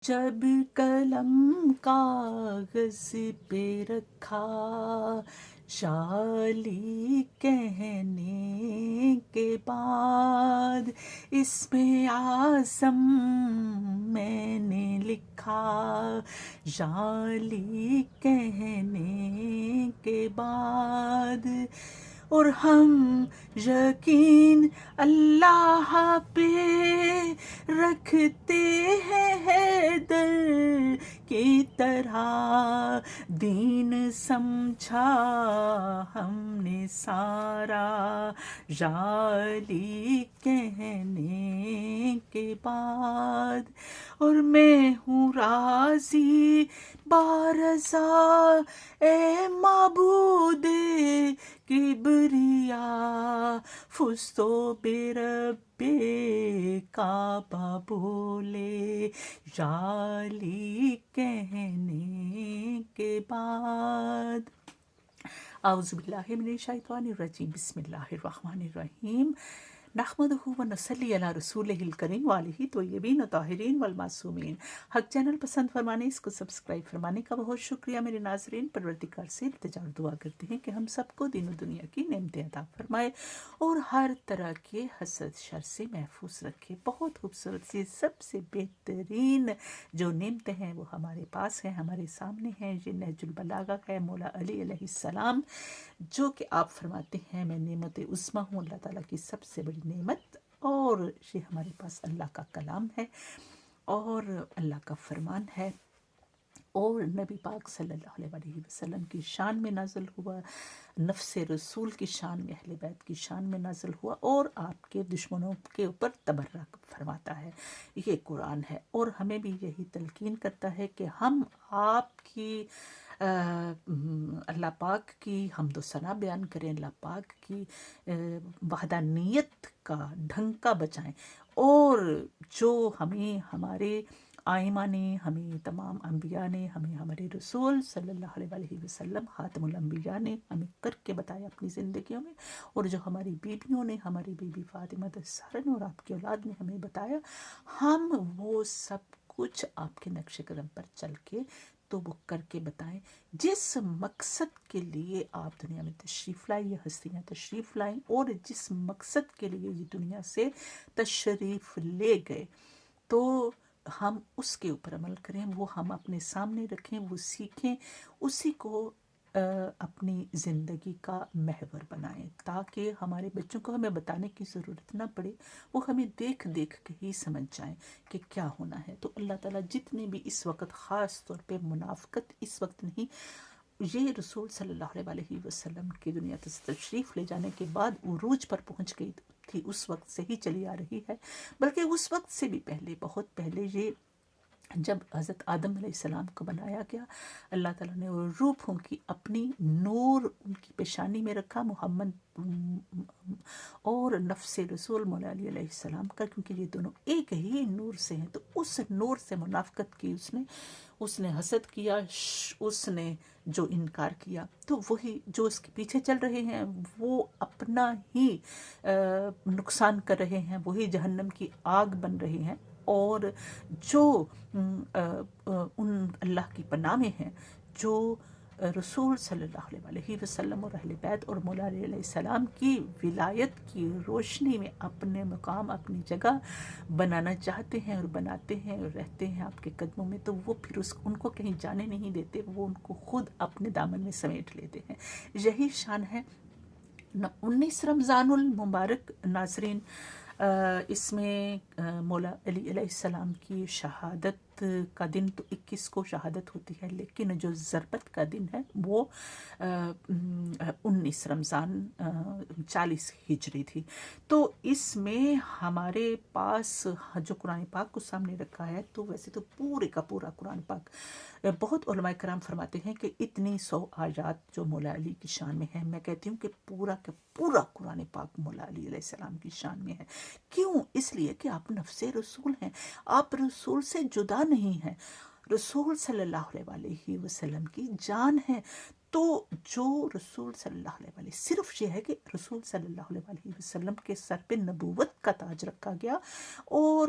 جب قلم کاغذ پہ رکھا، شالی کہنے کے بعد، اس میں اعظم میں نے لکھا، شالی کہنے کے بعد، اور ہم یقین اللہ پہ رکھتے ہیں حیدر کی طرح، دین سمجھا ہم نے سارا، جعلی کہنے کے بعد، اور میں ہوں راضی بارضا اے معبود کبریا، فزتو برب کعبہ بولے، جعلی کہنے کے بعد۔ اعوذ باللہ من الشیطان الرجیم، بسم اللہ الرحمن الرحیم، نحمدہ و نصلی علی رسولہ الکریم وآلہ طیبین الطاہرین والمعصومین۔ حق چینل پسند فرمانے، اس کو سبسکرائب فرمانے کا بہت شکریہ میرے ناظرین۔ پروردگار سے التجا اور دعا کرتے ہیں کہ ہم سب کو دین و دنیا کی نعمتیں عطا فرمائے اور ہر طرح کے حسد شر سے محفوظ رکھے۔ بہت خوبصورت سی سب سے بہترین جو نعمتیں ہیں وہ ہمارے پاس ہیں، ہمارے سامنے ہیں۔ یہ نہج البلاغہ ہے مولا علی علیہ السلام، جو کہ آپ فرماتے ہیں میں نعمت عظمیٰ ہوں، اللہ تعالیٰ کی سب سے بڑی نعمت، اور یہ ہمارے پاس اللہ کا کلام ہے اور اللہ کا فرمان ہے، اور نبی پاک صلی اللہ علیہ وسلم کی شان میں نازل ہوا، نفس رسول کی شان میں، اہل بیت کی شان میں نازل ہوا، اور آپ کے دشمنوں کے اوپر تبرک فرماتا ہے۔ یہ قرآن ہے، اور ہمیں بھی یہی تلقین کرتا ہے کہ ہم آپ کی اللہ پاک کی حمد و ثنا بیان کریں، اللہ پاک کی وحدانیت کا ڈھنکا بچائیں، اور جو ہمیں ہمارے آئمہ نے، ہمیں تمام انبیاء نے، ہمیں ہمارے رسول صلی اللہ علیہ وسلم خاتم الانبیاء نے ہمیں کر کے بتایا اپنی زندگیوں میں، اور جو ہماری بیویوں نے، ہماری بی بی فاطمہ الزہرا نے اور آپ کی اولاد نے ہمیں بتایا، ہم وہ سب کچھ آپ کے نقش قدم پر چل کے تو وہ کر کے بتائیں، جس مقصد کے لیے آپ دنیا میں تشریف لائیں، یہ ہستیاں تشریف لائیں، اور جس مقصد کے لیے یہ دنیا سے تشریف لے گئے، تو ہم اس کے اوپر عمل کریں، وہ ہم اپنے سامنے رکھیں، وہ سیکھیں، اسی کو اپنی زندگی کا محور بنائیں، تاکہ ہمارے بچوں کو ہمیں بتانے کی ضرورت نہ پڑے، وہ ہمیں دیکھ دیکھ کے ہی سمجھ جائیں کہ کیا ہونا ہے۔ تو اللہ تعالیٰ جتنے بھی اس وقت، خاص طور پہ منافقت اس وقت نہیں، یہ رسول صلی اللہ علیہ وسلم کی دنیا تشریف لے جانے کے بعد عروج پر پہنچ گئی تھی، اس وقت سے ہی چلی آ رہی ہے، بلکہ اس وقت سے بھی پہلے، بہت پہلے، یہ جب حضرت آدم علیہ السلام کو بنایا گیا، اللہ تعالیٰ نے وہ روح پھونکی، اپنی نور ان کی پیشانی میں رکھا، محمد اور نفس رسول مولا علی علیہ السلام کا، کیونکہ یہ دونوں ایک ہی نور سے ہیں، تو اس نور سے منافقت کی اس نے حسد کیا، اس نے جو انکار کیا، تو وہی جو اس کے پیچھے چل رہے ہیں وہ اپنا ہی نقصان کر رہے ہیں، وہی جہنم کی آگ بن رہے ہیں، اور جو ان اللہ کی پناہ میں ہیں، جو رسول صلی اللہ علیہ وسلم اور اہل بیت اور مولا علی علیہ السلام کی ولایت کی روشنی میں اپنے مقام، اپنی جگہ بنانا چاہتے ہیں اور بناتے ہیں اور رہتے ہیں آپ کے قدموں میں، تو وہ پھر ان کو کہیں جانے نہیں دیتے، وہ ان کو خود اپنے دامن میں سمیٹ لیتے ہیں۔ یہی شان ہے 19 رمضان المبارک، ناظرین، اس میں مولا علی علیہ السلام کی شہادت کا دن تو 21 کو شہادت ہوتی ہے، لیکن جو ضربت کا دن ہے وہ 19 رمضان 40 ہجری تھی۔ تو اس میں ہمارے پاس جو قرآن پاک کو سامنے رکھا ہے، تو ویسے تو پورے کا پورا قرآن پاک، بہت علماء کرام فرماتے ہیں کہ اتنی 100 آیات جو مولا علی کی شان میں ہیں، میں کہتی ہوں کہ پورا کا پورا قرآن پاک مولا علی علیہ السلام کی شان میں ہے۔ کیوں؟ اس لیے کہ آپ نفس رسول ہیں، آپ رسول سے جدا نہیں ہیں، رسول صلی اللہ علیہ وسلم کی جان ہے۔ تو جو رسول صلی اللہ علیہ وسلم، صرف یہ ہے کہ رسول صلی اللہ علیہ وسلم کے سر پہ نبوت کا تاج رکھا گیا، اور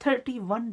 31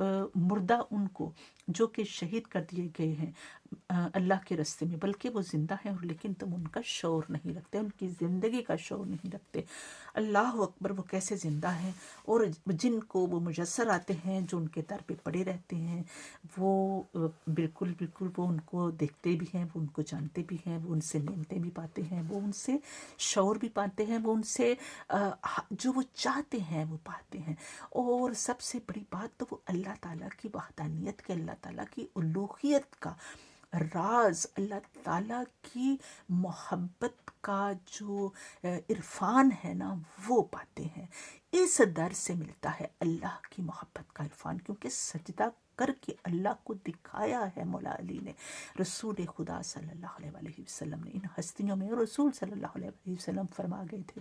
مردہ ان کو جو کہ شہید کر دیے گئے ہیں اللہ کے راستے میں، بلکہ وہ زندہ ہیں، اور لیکن تم ان کا شعور نہیں رکھتے، ان کی زندگی کا شعور نہیں رکھتے۔ اللہ اکبر، وہ کیسے زندہ ہیں، اور جن کو وہ مجسر آتے ہیں، جو ان کے در پہ پڑے رہتے ہیں، وہ بالکل بالکل وہ ان کو دیکھتے بھی ہیں، وہ ان کو جانتے بھی ہیں، وہ ان سے نعمتیں بھی پاتے ہیں، وہ ان سے شعور بھی پاتے ہیں، وہ ان سے جو وہ چاہتے ہیں وہ پاتے ہیں۔ اور سب سے بڑی بات تو وہ اللہ تعالیٰ کی وحدانیت کے، اللہ تعالیٰ کی الوہیت کا راز، اللہ تعالیٰ کی محبت کا جو عرفان ہے نا، وہ پاتے ہیں۔ اس در سے ملتا ہے اللہ کی محبت کا عرفان، کیونکہ سجدہ کر کے اللہ کو دکھایا ہے مولا علی نے۔ رسول خدا صلی اللہ علیہ وآلہ وسلم نے ان ہستیوں میں، رسول صلی اللہ علیہ وآلہ وسلم فرما گئے تھے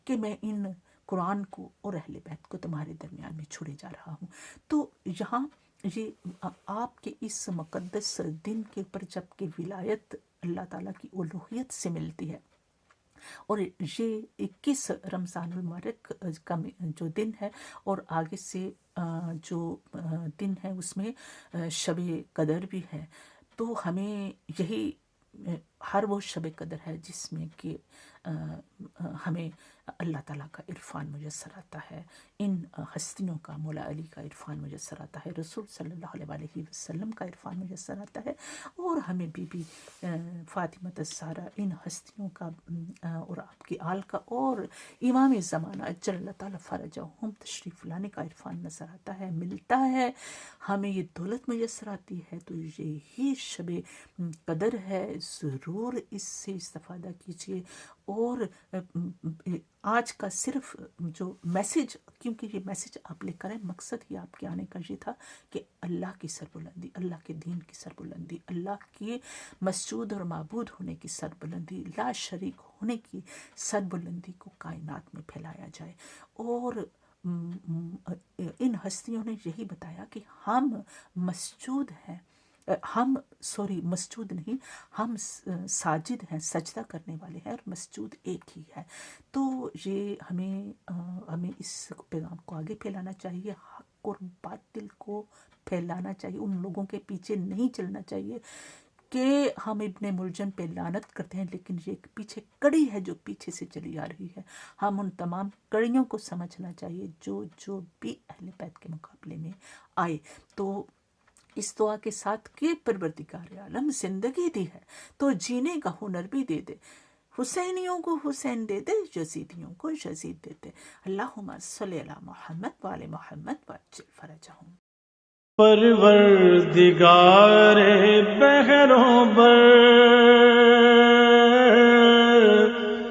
کہ میں ان قرآن کو اور اہل بیت کو تمہارے درمیان میں چھوڑے جا رہا ہوں۔ تو یہاں یہ آپ کے اس مقدس دن کے اوپر جب کہ ولایت اللہ تعالیٰ کی الوہیت سے ملتی ہے، اور یہ 21 رمضان المبارک کا جو دن ہے، اور آگے سے جو دن ہے اس میں شب قدر بھی ہے، تو ہمیں یہی ہر وہ شب قدر ہے جس میں کہ ہمیں اللہ تعالیٰ کا عرفان میسر آتا ہے، ان ہستیوں کا، مولا علی کا عرفان میسر آتا ہے، رسول صلی اللہ علیہ وآلہ وسلم کا عرفان میسر آتا ہے، اور ہمیں بی بی فاطمہ الزہرا، ان ہستیوں کا اور آپ کی آل کا، اور امام زمانہ اجل اللہ تعالیٰ فرجہم تشریف لانے کا عرفان نظر آتا ہے، ملتا ہے، ہمیں یہ دولت میسر آتی ہے۔ تو یہی شب قدر ہے، ضرور اس سے استفادہ کیجیے۔ اور آج کا صرف جو میسج، کیونکہ یہ میسج آپ لے کر آئے، مقصد ہی آپ کے آنے کا یہ تھا کہ اللہ کی سربلندی، اللہ کے دین کی سربلندی، اللہ کے مسجود اور معبود ہونے کی سربلندی، لا شریک ہونے کی سربلندی کو کائنات میں پھیلایا جائے۔ اور ان ہستیوں نے یہی بتایا کہ ہم مسجود ہیں، مسجود نہیں، ہم ساجد ہیں، سجدہ کرنے والے ہیں، اور مسجود ایک ہی ہے۔ تو یہ ہمیں اس پیغام کو آگے پھیلانا چاہیے، حق اور باطل کو پھیلانا چاہیے، ان لوگوں کے پیچھے نہیں چلنا چاہیے کہ ہم ابن ملجم پہ لعنت کرتے ہیں، لیکن یہ ایک پیچھے کڑی ہے جو پیچھے سے چلی آ رہی ہے۔ ہم ان تمام کڑیوں کو سمجھنا چاہیے جو بھی اہل بیت کے مقابلے میں آئے۔ تو اس دعا کے ساتھ کہ پروردگار عالم زندگی دی ہے تو جینے کا ہنر بھی دے دے، حسینیوں کو حسین دے دے، یزیدیوں کو یزید دے دے۔ اللہم صلی علی محمد وآل محمد وعجل فرجہم۔ پروردگار بحروں بر